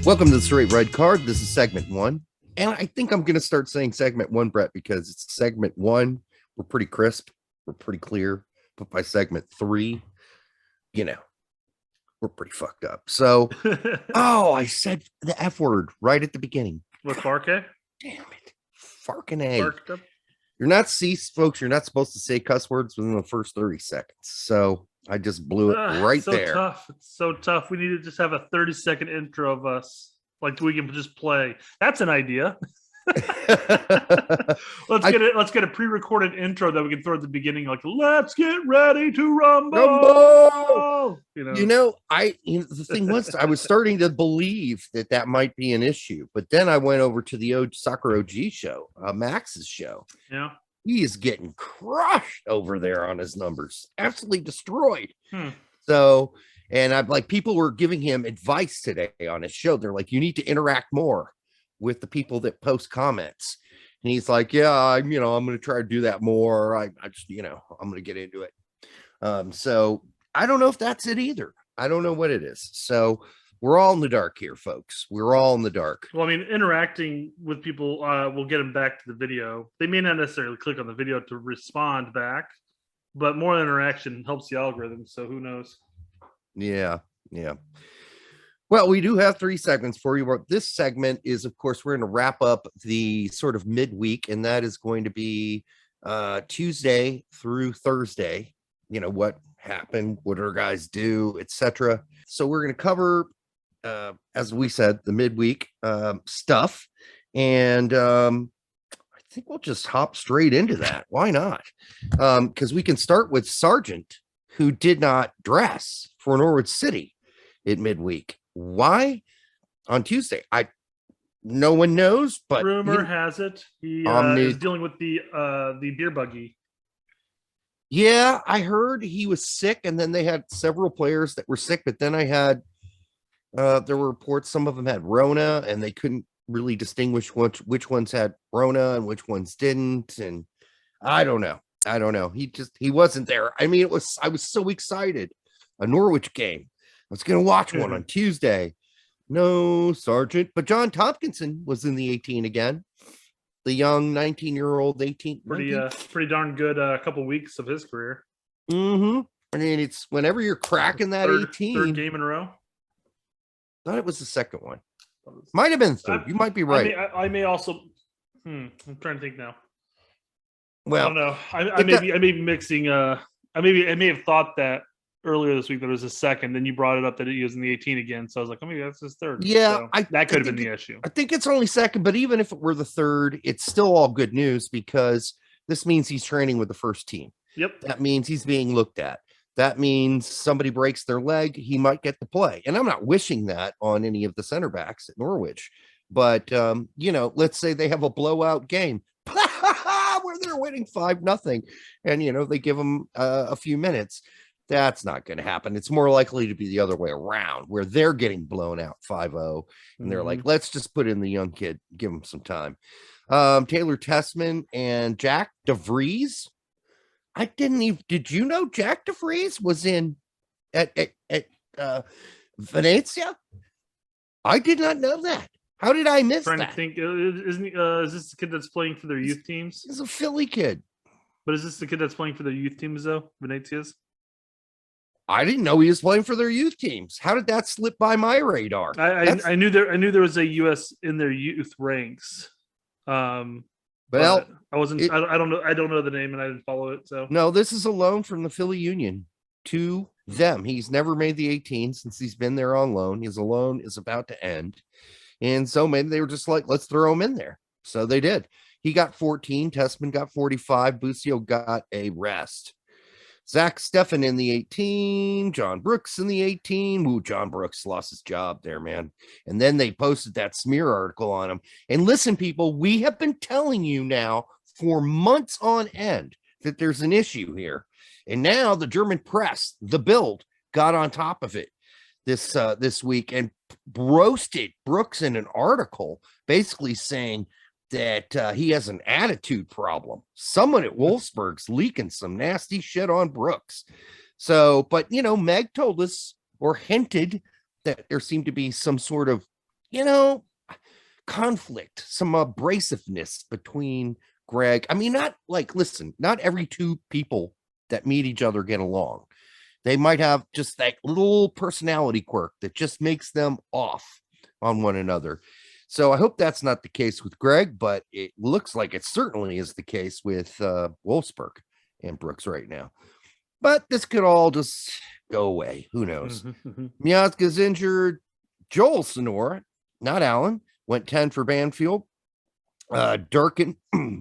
Welcome to the Straight Red Card. This is segment one. And I think I'm going to start saying segment one, Brett, because it's segment one. We're pretty crisp. We're pretty clear. But by segment three, we're pretty fucked up. So, I said the F word right at the beginning. With Farke? Damn it. Farking A. Farked up. You're not folks. You're not supposed to say cuss words within the first 30 seconds. So I just blew it right so there. Tough. It's so tough. We need to just have a 30-second intro of us. Like we can just play. That's an idea. Let's get a pre-recorded intro that we can throw at the beginning, like "Let's get ready to rumble." The thing was, I was starting to believe that might be an issue, but then I went over to the Soccer OG show, Max's show. Yeah, he is getting crushed over there on his numbers, absolutely destroyed. So, and I'm like, people were giving him advice today on his show. They're like, you need to interact more with the people that post comments. And he's like, yeah, I'm going to try to do that more. I just, I'm going to get into it. So I don't know if that's it either. I don't know what it is. So we're all in the dark here, folks. We're all in the dark. Well, I mean, interacting with people will get them back to the video. They may not necessarily click on the video to respond back, but more interaction helps the algorithm. So who knows? Yeah. Well, we do have 3 segments for you. This segment is, of course, we're going to wrap up the sort of midweek, and that is going to be Tuesday through Thursday. What happened, what our guys do, etc. So we're going to cover, as we said, the midweek stuff, and I think we'll just hop straight into that. Why not? Because we can start with Sargent, who did not dress for Norwich City at midweek. Why? On Tuesday, no one knows, but rumor has it he is dealing with the beer buggy. Yeah, I heard he was sick, and then they had several players that were sick. But then I had there were reports some of them had Rona, and they couldn't really distinguish which ones had Rona and which ones didn't. And I don't know. He wasn't there. I mean, I was so excited. A Norwich game. I was going to watch one on Tuesday. No Sargent, but John Tompkinson was in the 18 again. The young 19-year-old 18. Pretty darn good couple weeks of his career. Mm-hmm. I mean, it's whenever you're cracking that 18. Third game in a row. Thought it was the second one. Might have been third. You might be right. I may also. I'm trying to think now. Well, I don't know. I may be mixing. I may have thought that earlier this week that it was his second. Then you brought it up that he was in the 18 again. So I was like, maybe that's his third. Yeah, so that could have been the issue. I think it's only second, but even if it were the third, it's still all good news because this means he's training with the first team. Yep. That means he's being looked at. That means somebody breaks their leg, he might get to play. And I'm not wishing that on any of the center backs at Norwich. But, let's say they have a blowout game where they're winning 5-0 and, they give them a few minutes. That's not going to happen. It's more likely to be the other way around where they're getting blown out 5-0 and they're like, let's just put in the young kid, give him some time. Taylor Tessmann and Jack de Vries. Did you know Jack de Vries was in at Venezia? I did not know that. How did I miss that? To think, is this the kid that's playing for their youth teams? He's a Philly kid. But is this the kid that's playing for their youth teams though? Venezia's? I didn't know he was playing for their youth teams. How did that slip by my radar? I knew there was a US in their youth ranks. Well, I wasn't. I don't know. I don't know the name, and I didn't follow it. So no, this is a loan from the Philly Union to them. He's never made the 18 since he's been there on loan. His loan is about to end, and so maybe they were just like, let's throw him in there. So they did. He got 14. Tessmann got 45. Busio got a rest. Zach Steffen in the 18, John Brooks in the 18. Ooh, John Brooks lost his job there, man. And then they posted that smear article on him. And listen, people, we have been telling you now for months on end that there's an issue here. And now the German press, the Bild, got on top of it this week and roasted Brooks in an article basically saying that he has an attitude problem. Someone at Wolfsburg's leaking some nasty shit on Brooks. So, but Meg told us or hinted that there seemed to be some sort of conflict, some abrasiveness between Greg. I mean, not every two people that meet each other get along. They might have just that little personality quirk that just makes them off on one another. So I hope that's not the case with Greg, but it looks like it certainly is the case with Wolfsburg and Brooks right now. But this could all just go away. Who knows? Miazga's injured. Joel Sonora, not Allen, went 10 for Banfield. Durkin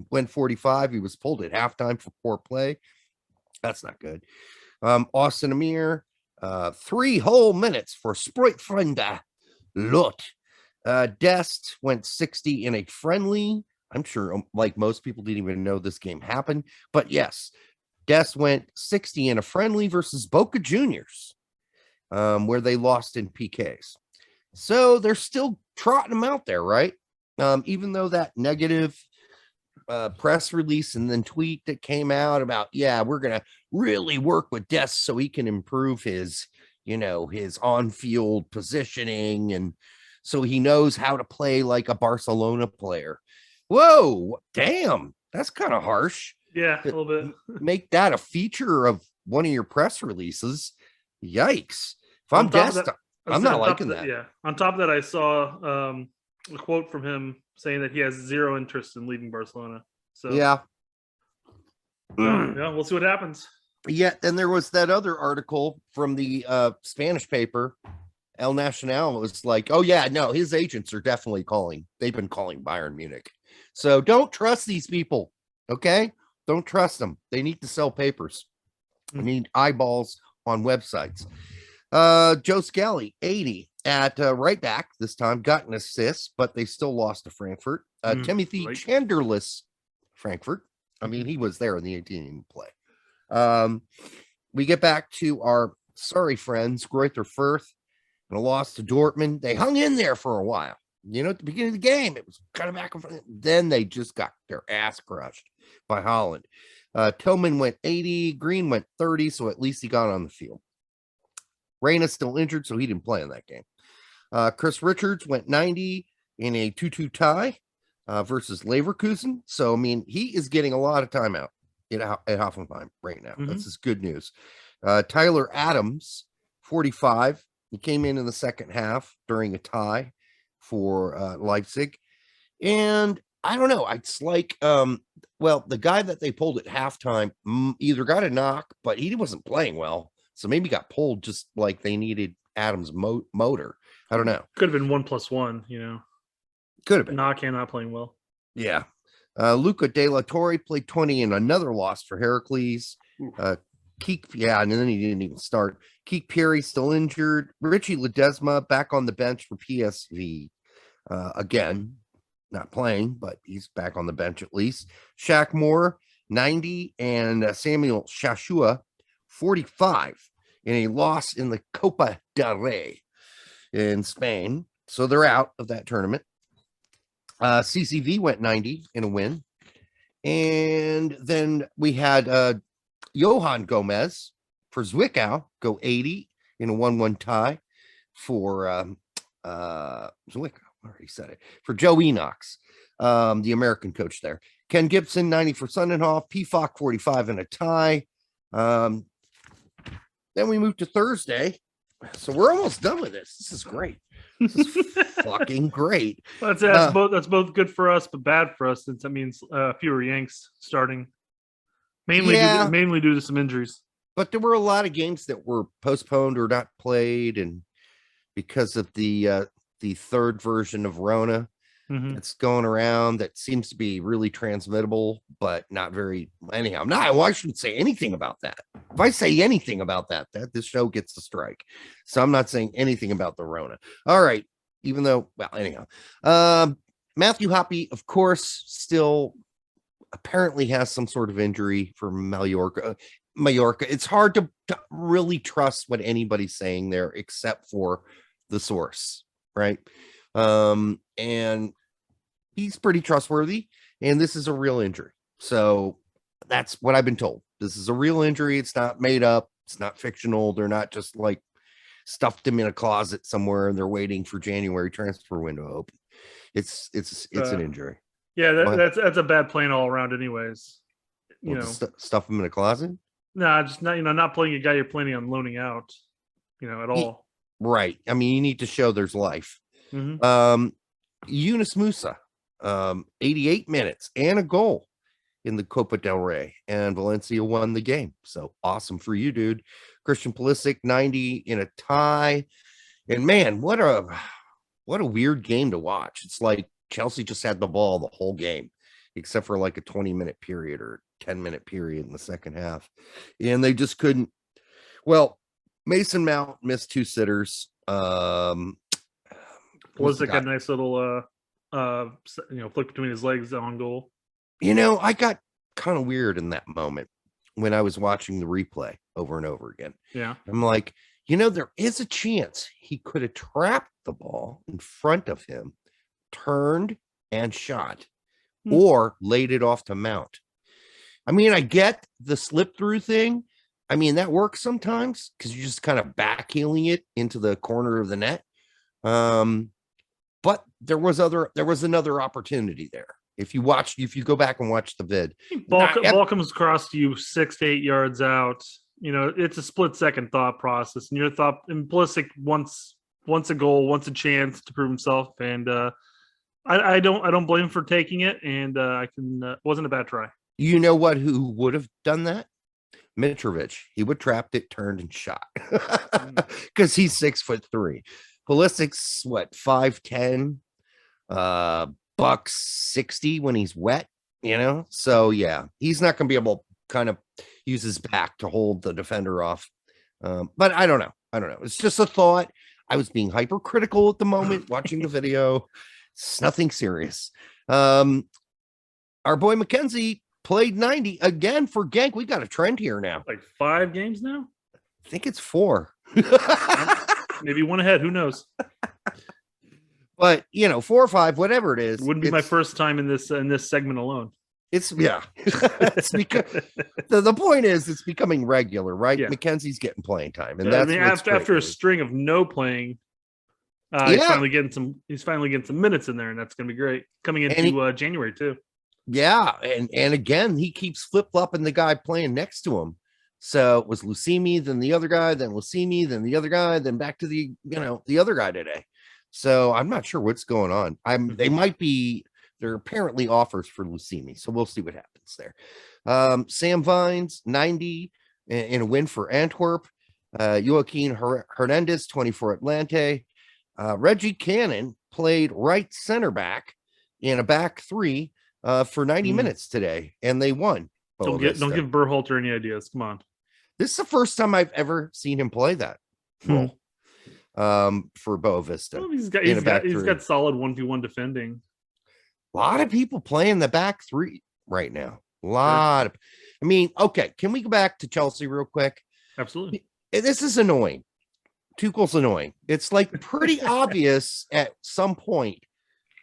went 45. He was pulled at halftime for poor play. That's not good. Austin Amir, 3 whole minutes for Spreitfrende Lot. Dest went 60 in a friendly. I'm sure, like most people, didn't even know this game happened. But yes, Dest went 60 in a friendly versus Boca Juniors, where they lost in PKs. So they're still trotting them out there, right? Even though that negative press release and then tweet that came out about, we're going to really work with Dest so he can improve his on-field positioning and so he knows how to play like a Barcelona player. Whoa, damn, that's kind of harsh. Yeah, a little bit. Make that a feature of one of your press releases. Yikes. If I'm Dest, I'm not liking that. Yeah. On top of that, I saw a quote from him saying that he has zero interest in leaving Barcelona. So yeah, we'll see what happens. Yeah, and there was that other article from the Spanish paper, El Nacional. It was like, oh yeah, no, his agents are definitely calling. They've been calling Bayern Munich. So don't trust these people, okay? Don't trust them. They need to sell papers. They need eyeballs on websites. Joe Scally, 80 at right back this time, got an assist, but they still lost to Frankfurt. Timothy Chanderless, Frankfurt. I mean, he was there in the 18 play. We get back to our sorry friends, Greuther Fürth, and a loss to Dortmund. They hung in there for a while. At the beginning of the game, it was kind of back and forth. Then they just got their ass crushed by Holland. Tillman went 80, Green went 30, so at least he got on the field. Reyna's still injured, so he didn't play in that game. Chris Richards went 90 in a 2-2 tie versus Leverkusen. So, I mean, he is getting a lot of time out at Hoffenheim right now. That's just good news. Tyler Adams, 45. He came in the second half during a tie for Leipzig. And I don't know. It's like, the guy that they pulled at halftime either got a knock, but he wasn't playing well. So maybe got pulled just like they needed Adams' motor. I don't know. Could have been 1+1, Could have been. Knock and not playing well. Yeah. Luca De La Torre played 20 in another loss for Heracles. And then he didn't even start. Keek Perry still injured. Richie Ledesma back on the bench for PSV. Again, not playing, but he's back on the bench at least. Shaq Moore, 90, and Samuel Shashua, 45, in a loss in the Copa del Rey in Spain. So they're out of that tournament. CCV went 90 in a win. And then we had Johan Gomez for Zwickau go 80 in a 1-1 tie for Zwickau. I already said it. For Joe Enox, the American coach there. Ken Gibson, 90 for Sundenhoff. PFOC, 45 in a tie. Then we move to Thursday. So we're almost done with this. This is great. This is fucking great. That's both good for us, but bad for us since that means fewer Yanks starting. Mainly due to some injuries. But there were a lot of games that were postponed or not played, and because of the third version of Rona that's going around that seems to be really transmittable, but not very anyhow. I shouldn't say anything about that. If I say anything about that this show gets a strike. So I'm not saying anything about the Rona. All right. Even though, anyhow. Matthew Hoppe, of course, still apparently has some sort of injury for Mallorca. It's hard to really trust what anybody's saying there except for the source, right? And he's pretty trustworthy, and this is a real injury. So that's what I've been told. This is a real injury. It's not made up. It's not fictional. They're not just like stuffed him in a closet somewhere and they're waiting for January transfer window to open. It's an injury. Yeah, that's a bad plan all around, anyways. Stuff him in a closet. No, just not playing a guy you're planning on loaning out, at all. Right. I mean, you need to show there's life. Mm-hmm. Yunus Musah, 88 minutes and a goal in the Copa del Rey, and Valencia won the game. So awesome for you, dude. Christian Pulisic, 90 in a tie. And man, what a weird game to watch. It's like Chelsea just had the ball the whole game, except for like a 20-minute period or 10-minute period in the second half. And they just couldn't. Well, Mason Mount missed 2 sitters. Pulisic had a nice little flick between his legs on goal. I got kind of weird in that moment when I was watching the replay over and over again. Yeah. I'm like, there is a chance he could have trapped the ball in front of him, turned and shot, or laid it off to Mount. I mean, I get the slip through thing. I mean, that works sometimes because you're just kind of backheeling it into the corner of the net. But there was another opportunity there. If you go back and watch the vid, ball comes across to you 6 to 8 yards out. It's a split-second thought process, and Pulisic wants a goal, wants a chance to prove himself, and I don't blame him for taking it, and wasn't a bad try. You know what? Who would have done that? Mitrovic. He would trapped it, turned, and shot because he's 6'3". Pulisic's 5'10", $160 when he's wet. So yeah, he's not going to be able to kind of use his back to hold the defender off. But I don't know. It's just a thought. I was being hypercritical at the moment watching the video. It's nothing serious. Our boy McKenzie played 90 again for Genk. We got a trend here now. Like 5 games now? I think it's 4. Maybe one ahead. Who knows? But 4 or 5, whatever it is. Wouldn't be my first time in this segment alone. It's it's because the point is it's becoming regular, right? Yeah. McKenzie's getting playing time, and after a string of no playing, he's finally getting some minutes in there, and that's going to be great coming into January too. Yeah, and again he keeps flip flopping the guy playing next to him. So it was Lucimi, then the other guy, then Lucimi, then the other guy, then back to the other guy today. So I'm not sure what's going on. There are apparently offers for Lucimi, so we'll see what happens there. Sam Vines, 90 in a win for Antwerp. Joaquin Hernandez, 24 Atlante. Reggie Cannon played right center back in a back 3 for 90 minutes today, and they won. Don't give Berhalter any ideas. Come on. This is the first time I've ever seen him play that role for Boa Vista. Well, he's got solid 1v1 defending. A lot of people playing the back 3 right now. Okay. Can we go back to Chelsea real quick? Absolutely. This is annoying. Tuchel's annoying. It's like pretty obvious at some point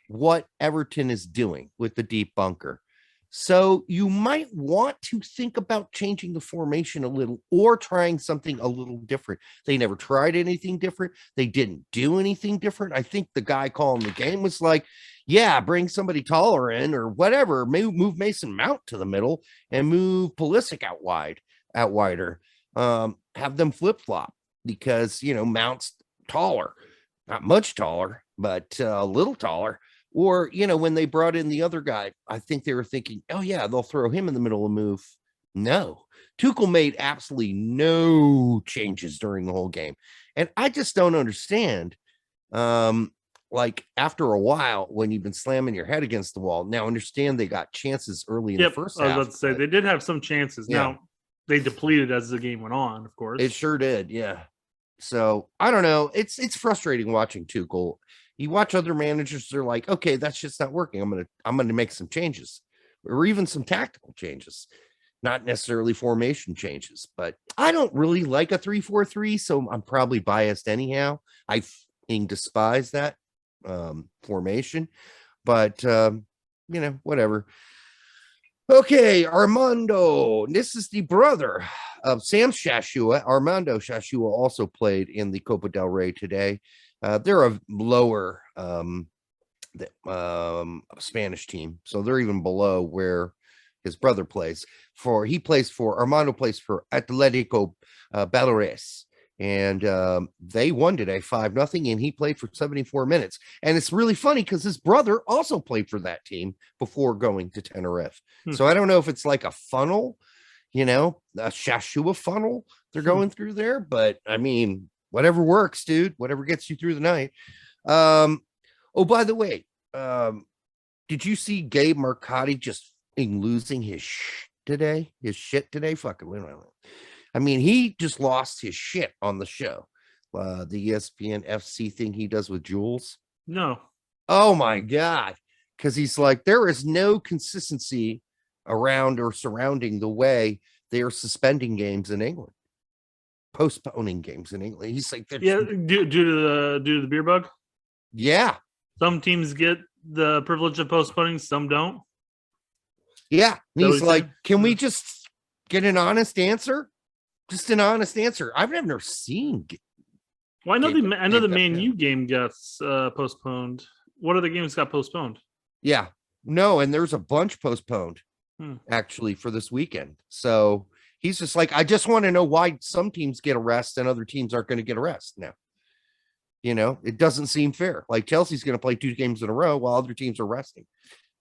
what Everton is doing with the deep bunker. So you might want to think about changing the formation a little or trying something a little different. They never tried anything different. They didn't do anything different. I think the guy calling the game was like, yeah, bring somebody taller in or whatever. Move Mason Mount to the middle and move Pulisic out wider. Have them flip-flop because, Mount's taller. Not much taller, but a little taller. Or, when they brought in the other guy, I think they were thinking, oh, yeah, they'll throw him in the middle and move. No. Tuchel made absolutely no changes during the whole game. And I just don't understand. Like, after a while, when you've been slamming your head against the wall, now understand they got chances early in the first half. I was about to say, they did have some chances. Yeah. Now, they depleted as the game went on, of course. It sure did, yeah. So, I don't know. It's frustrating watching Tuchel. You watch other managers, they're like, okay, that's just not working. I'm gonna make some changes, or even some tactical changes, not necessarily formation changes. But I don't really like a 3-4-3, so I'm probably biased anyhow. I despise that formation, but whatever. Okay, Armando, this is the brother Sam Shashua, Armando Shashua, also played in the Copa del Rey today. They're a lower Spanish team, so they're even below where his brother plays. Armando plays for Atletico Baleares, and they won today 5-0, and he played for 74 minutes. And it's really funny because his brother also played for that team before going to Tenerife. So I don't know if it's like a funnel, a Shashua funnel they're going through there, but I mean, whatever works, dude, whatever gets you through the night. Oh, by the way, did you see Gabe Marcotti just losing his shit today? Fucking win. I mean, he just lost his shit on the show. The ESPN FC thing he does with Jules. No. Oh my God. Because he's like, there is no consistency around or surrounding the way they are suspending games in England. Postponing games in England. He's like, yeah, due to the beer bug. Yeah. Some teams get the privilege of postponing, some don't. Yeah. And he's like, can we just get an honest answer? Just an honest answer. I've never seen. Well, I know the Man U game gets postponed. What other games got postponed? Yeah. No, and there's a bunch postponed actually for this weekend. So he's just like, I just want to know why some teams get a rest and other teams aren't going to get a rest now. It doesn't seem fair. Like Chelsea's going to play 2 games in a row while other teams are resting.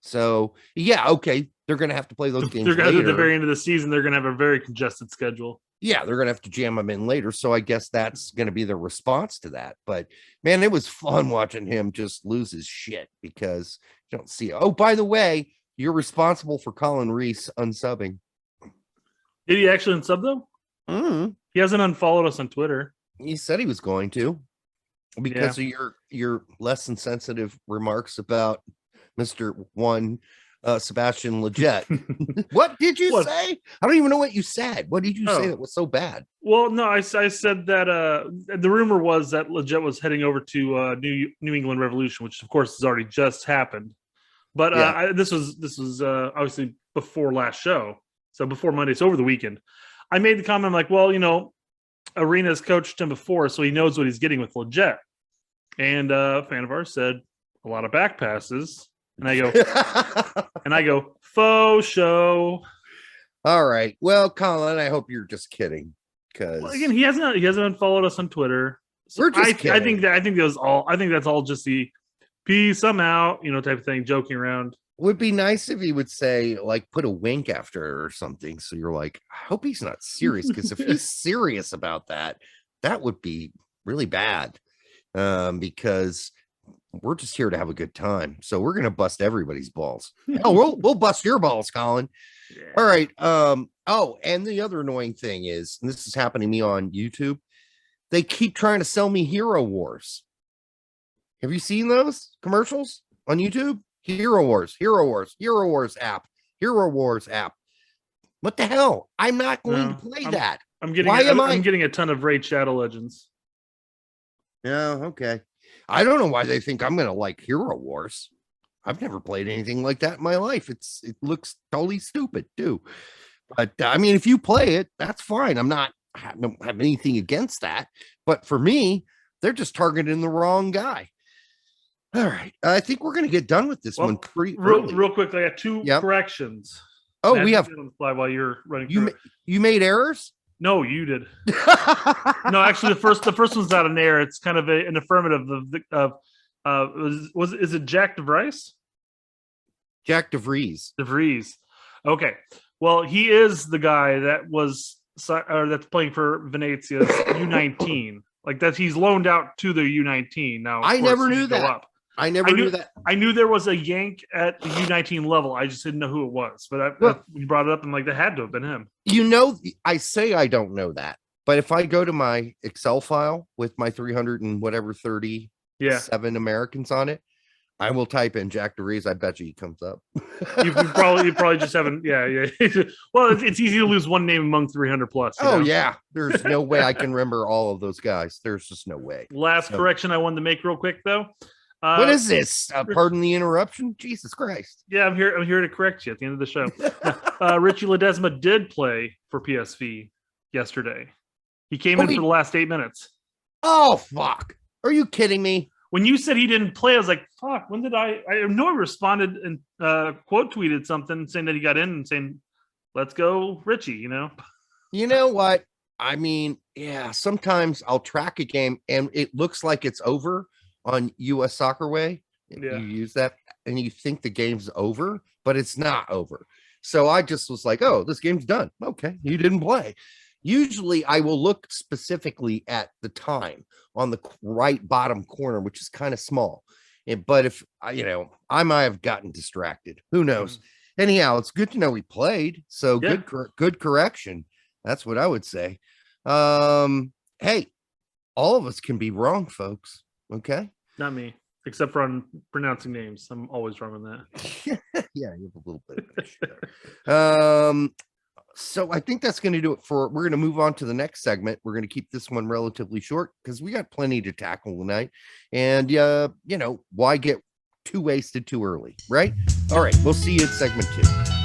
So, yeah, okay. They're going to have to play those games later. At the very end of the season, they're going to have a very congested schedule. Yeah, they're going to have to jam them in later. So I guess that's going to be the response to that. But, man, it was fun watching him just lose his shit because you don't see it. Oh, by the way, you're responsible for Colin Reese unsubbing. Did he actually unsub, though? Mm-hmm. He hasn't unfollowed us on Twitter. He said he was going to. Because of your less than sensitive remarks about Mr. Sebastian Lletget. What did you say? I don't even know what you said. What did you say that was so bad? Well, no, I said that the rumor was that Lletget was heading over to New England Revolution, which of course has already just happened. But this was obviously before last show, so before Monday, so over the weekend. I made the comment, I'm like, well, Arena's coached him before, so he knows what he's getting with Lletget. And a fan of ours said a lot of back passes, and I go, faux show. All right, well, Colin, I hope you're just kidding, because again, he hasn't unfollowed us on Twitter. So we're just kidding. I think that's all just the peace, I'm out, type of thing, joking around. Would be nice if he would say, like, put a wink after it or something. So you're like, I hope he's not serious, because if he's serious about that, that would be really bad. Because we're just here to have a good time. So we're gonna bust everybody's balls. We'll bust your balls, Colin. Yeah. All right. And the other annoying thing is, and this is happening to me on YouTube, they keep trying to sell me Hero Wars. Have you seen those commercials on YouTube? Hero Wars app. What the hell? I'm not going to play that. I'm getting a ton of Raid Shadow Legends. Yeah, okay. I don't know why they think I'm going to like Hero Wars. I've never played anything like that in my life. It looks totally stupid too. But I mean, if you play it, that's fine. I don't have anything against that. But for me, they're just targeting the wrong guy. All right. I think we're going to get done with this one pretty real quickly. I got 2 corrections. Oh, we have on the fly while you're running. You made errors? No, you did. No, actually, the first one's not an error. It's kind of an affirmative is it Jack Vries? Jack Vries. Vries. Okay. Well, he is the guy that's playing for Venezia's U19. Like that, he's loaned out to the U19 now. I never knew that. I knew that. I knew there was a Yank at the U19 level. I just didn't know who it was. But you brought it up, and like that had to have been him. I say I don't know that, but if I go to my Excel file with my 37 Americans on it, I will type in Jack DeRees. I bet you he comes up. you probably just haven't. Yeah. Well, it's easy to lose one name among 300 plus. Oh yeah, there's no way I can remember all of those guys. There's just no way. Last correction I wanted to make real quick though. What is this? Pardon the interruption. Jesus Christ. Yeah, I'm here to correct you at the end of the show. Richie Ledesma did play for PSV. yesterday. He came in for the last 8 minutes. Oh, fuck. Are you kidding me? When you said he didn't play, I was like, fuck, when did I know I responded and quote tweeted something saying that he got in and saying, let's go, Richie, You know what? I mean, yeah, sometimes I'll track a game and it looks like it's over on US Soccer Way. Yeah. You use that and you think the game's over, but it's not over. So I just was like, oh, this game's done. Okay, you didn't play. Usually I will look specifically at the time on the right bottom corner, which is kind of small. But if I might have gotten distracted. Who knows? Anyhow, it's good to know he played. So good correction. That's what I would say. Hey, all of us can be wrong, folks. Okay. Not me, except for on pronouncing names. I'm always wrong on that. Yeah, you have a little bit of issue. So I think that's going to do it we're going to move on to the next segment. We're going to keep this one relatively short because we got plenty to tackle tonight. And, why get too wasted too early, right? All right. We'll see you in segment 2.